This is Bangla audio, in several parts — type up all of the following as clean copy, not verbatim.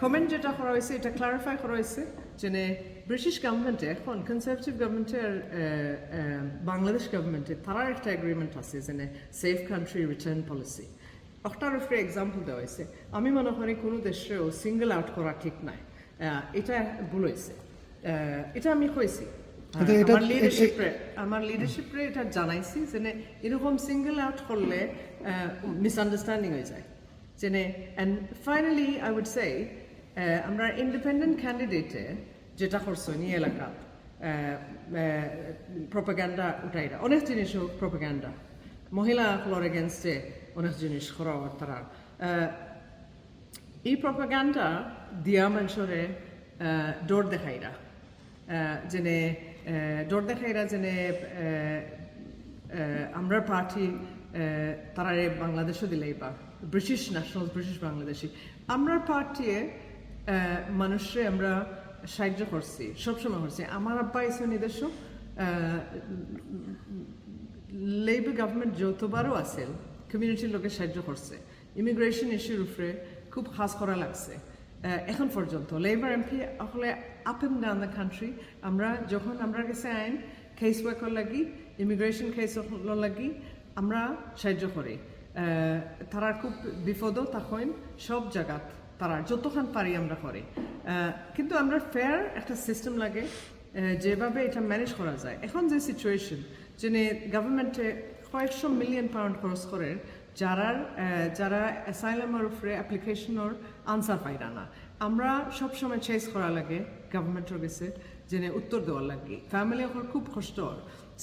কমেন্ট যেটা করা হয়েছে এটা ক্লারিফাই করা হয়েছে যে ব্রিটিশ গভর্নমেন্টে এখন কনজারভেটিভ গভর্নমেন্টে আর বাংলাদেশ গভর্নমেন্টে তারার একটা এগ্রিমেন্ট আছে যে সেফ কান্ট্রি রিটার্ন পলিসি একটার উপরে এক্সাম্পল দেওয়া হয়েছে আমি মনে করি কোনো দেশেও সিঙ্গেল আউট করা ঠিক নাই এটা ভুল হয়েছে এটা আমি কইছি আমার লিডারশিপে এটা জানাইছি যে এরকম সিঙ্গেল আউট করলে মিসআন্ডারস্ট্যান্ডিং হয়ে যায় যে and finally I would say আমরা ইন্ডিপেন্ডেন্ট ক্যান্ডিডেটে যেটা করছো নিয়ে এলাকা প্রোপাগ্যান্ডা উঠাইরা অনেক জিনিস প্রোপাগ্যান্ডা মহিলা ফ্লোর এগেনস্টে অনেক জিনিস করা তারা এই প্রোপাগ্যান্ডা দিয়া মানুষরে ডোর দেখাইরা যেনে ডোর দেখাইরা যেনে আমরা পার্টি তারা বাংলাদেশও দিলেই বা ব্রিটিশ ন্যাশনাল ব্রিটিশ বাংলাদেশি আমরা পার্টিয়ে মানুষরে আমরা সাহায্য করছি সবসময় করছি আমার আব্বা এসে নিজস্ব লেবার গভর্নমেন্ট যতবারও আছে কমিউনিটির লোকের সাহায্য করছে ইমিগ্রেশন ইস্যুর উপরে খুব খাস করা লাগছে এখন পর্যন্ত লেবার এমপি আসলে up and down the country আমরা যখন আমরা কাছে আইন কেস ওয়ার্কর লাগি ইমিগ্রেশন কেস লাগি আমরা সাহায্য করি তারা খুব বিপদও তখন সব জায়গা তারা যতক্ষণ পারি আমরা করি কিন্তু আমরা ফেয়ার একটা সিস্টেম লাগে যেভাবে এটা ম্যানেজ করা যায় এখন যে সিচুয়েশন যে গভর্নমেন্টে কয়েকশো মিলিয়ন পাউন্ড খরচ করে যারা অ্যাসাইলামের উপরে অ্যাপ্লিকেশনের আনসার পাইরা না আমরা সবসময় চেস করা লাগে গভর্নমেন্টের কাছে যে উত্তর দেওয়ার লাগে ফ্যামিলি এখন খুব কষ্ট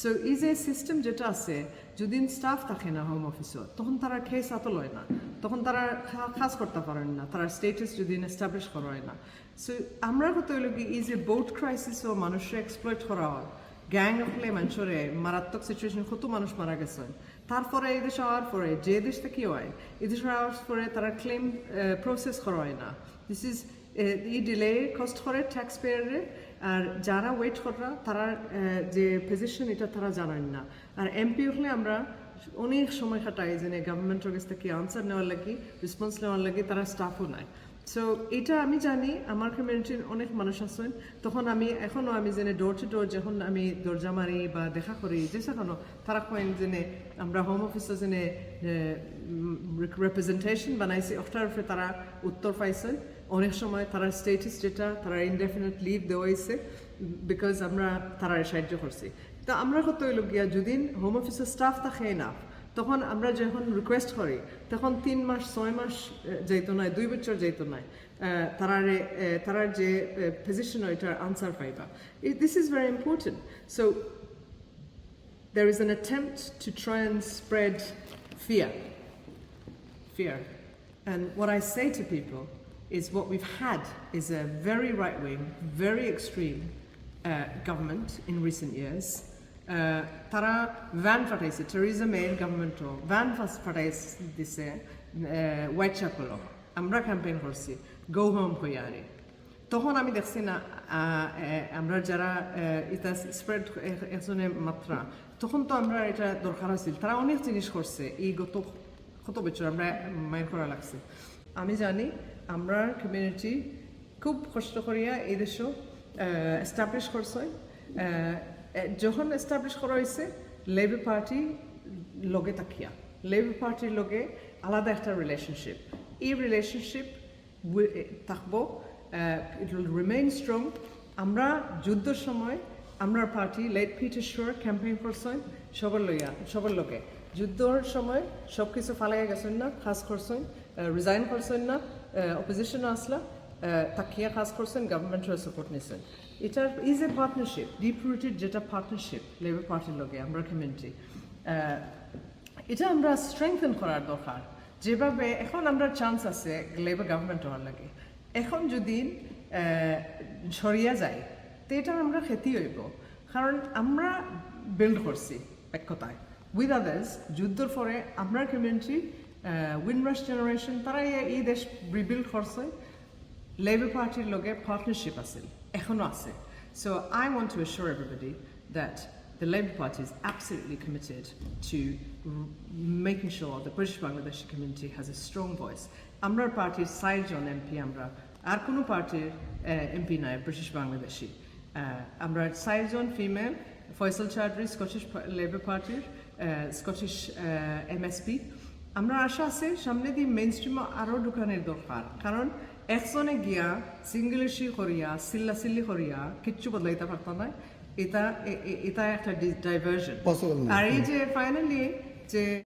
সো এই যে সিস্টেম যেটা আছে যদি স্টাফ থাকে না হোম অফিসত তখন তারা কেস হাতে লয় না তখন তারা কাজ করতে পারেন না তারা স্টেটাস যদি এস্টাবলিশ করা হয় না সো আমরা কত হইল কি এই যে বোট ক্রাইসিসও মানুষের এক্সপ্লয়েট করা হয় গ্যাং হলে মানুষের মারাত্মক সিচুয়েশন কত মানুষ মারা গেছেন তারপরে এই দেশে হওয়ার পরে যে দেশ থেকে হয় এই দেশে হওয়ার পরে তারা ক্লেম প্রসেস করা হয় না দিস ইজ এই ডিলে কস্ট করে ট্যাক্স পেয়ারে আর যারা ওয়েট করা তারা যে পজিশন এটা তারা জানেন না আর এমপি হলে আমরা অনেক সময় কাটাই যে গভর্নমেন্টের কাছ থেকে আনসার নেওয়ার লাগি রেসপন্স নেওয়ার লাগি তারা স্টাফও নাই সো এটা আমি জানি আমার কমিউনিটির অনেক মানুষ আছেন তখন আমি এখনও আমি জেনে ডোর টু ডোর যখন আমি দরজা মারি বা দেখা করি যে সেখানেও তারা কয়েন জেনে আমরা হোম অফিসে জেনে রিপ্রেজেন্টেশন বানাইছি ওটার উপরে তারা উত্তর পাইছেন অনেক সময় তারা স্টেটাস যেটা তারা ইনডেফিনিট লিভ দেওয়া হয়েছে বিকজ আমরা তারা সাহায্য করছি তো আমরা কত হইল গিয়া যদি হোম অফিসের স্টাফ থাকে না তখন আমরা যখন রিকোয়েস্ট করি তখন 3 মাস 6 মাস যাইতো না 2 বছর যাইতো না তারার যে পজিশন ওইটার আনসার পাইবা this is very important so there is an attempt to try and spread fear and what I say to people is what we've had is a very right-wing very extreme government in recent years তারা ভ্যান ফাটাইছে টেরিজা মেয়ের গভর্নমেন্টও ভ্যান ফাটাইছে দিছে হোয়াইট চ্যাপেলও আমরা ক্যাম্পেইন করছি গো হোম হইয়ারে তখন আমি দেখছি না আমরা যারা এটা স্প্রেড একজনের মাত্রা তখন তো আমরা এটা দরকার আছিল তারা অনেক জিনিস করছে এই কত বছর আমরা মাইন্ড করা লাগছে আমি জানি আমরা কমিউনিটি খুব কষ্ট করিয়া এই দেশও এস্টাবলিশ করছে যখন এস্টাবলিশ করা হয়েছে লেবার পার্টি লগে তাকিয়া লেবার পার্টির লগে আলাদা একটা রিলেশনশিপ এই রিলেশনশিপ থাকবো ইট উইল রিমেইন স্ট্রং আমরা যুদ্ধের সময় আমরা পার্টি লেট পিটার শোর ক্যাম্পেইন করছেন সবার লগে যুদ্ধর সময় সব কিছু ফালাইয়া গেছেন না কাজ করছেন রিজাইন করছেন না অপোজিশনে আসলা তাকিয়া কাজ করছেন গভর্নমেন্টের সাপোর্ট নিয়েছেন এটার is a partnership deep rooted যেটা পার্টনারশিপ লেবার পার্টির লগে আমরা কমিউনিটি এটা আমরা স্ট্রেংথেন করার দরকার যেভাবে এখন আমরা চান্স আছে লেবার গভর্নমেন্ট হওয়ার লাগে এখন যদি সরিয়া যায় তো এটা আমরা খেতে হইব কারণ আমরা বিল্ড করছি এক কথায় উইথ আদার্স যুদ্ধর পরে আমরা কমিউনিটি উইনরাশ জেনারেশন তারা এই দেশ রিবিল্ড করছে লেবার পার্টির লগে পার্টনারশিপ আছে এখনো আছে so I want to assure everybody that the Labour Party is absolutely committed to making sure the British Bangladeshi community has a strong voice. Amra Party's 6 John MP আমরা আর কোনো পার্টির এমপি নাই ব্রিটিশ বাংলাদেশি আমরা 4 জন female Faisal Chowdhury Scottish Labour পার্টির স্কটিশ এমএসপি আমরা আশা আছে সামনে দিয়ে মেইন স্ট্রিমে আরও ঢুকানোর দরকার কারণ একজনে গিয়া সিঙ্গলিশি করিয়া সিল্লি করিয়া কিচ্ছু বদলাইতে পারত না এটা একটা ডাইভার্সন Possible না। আর এই যে ফাইনালি যে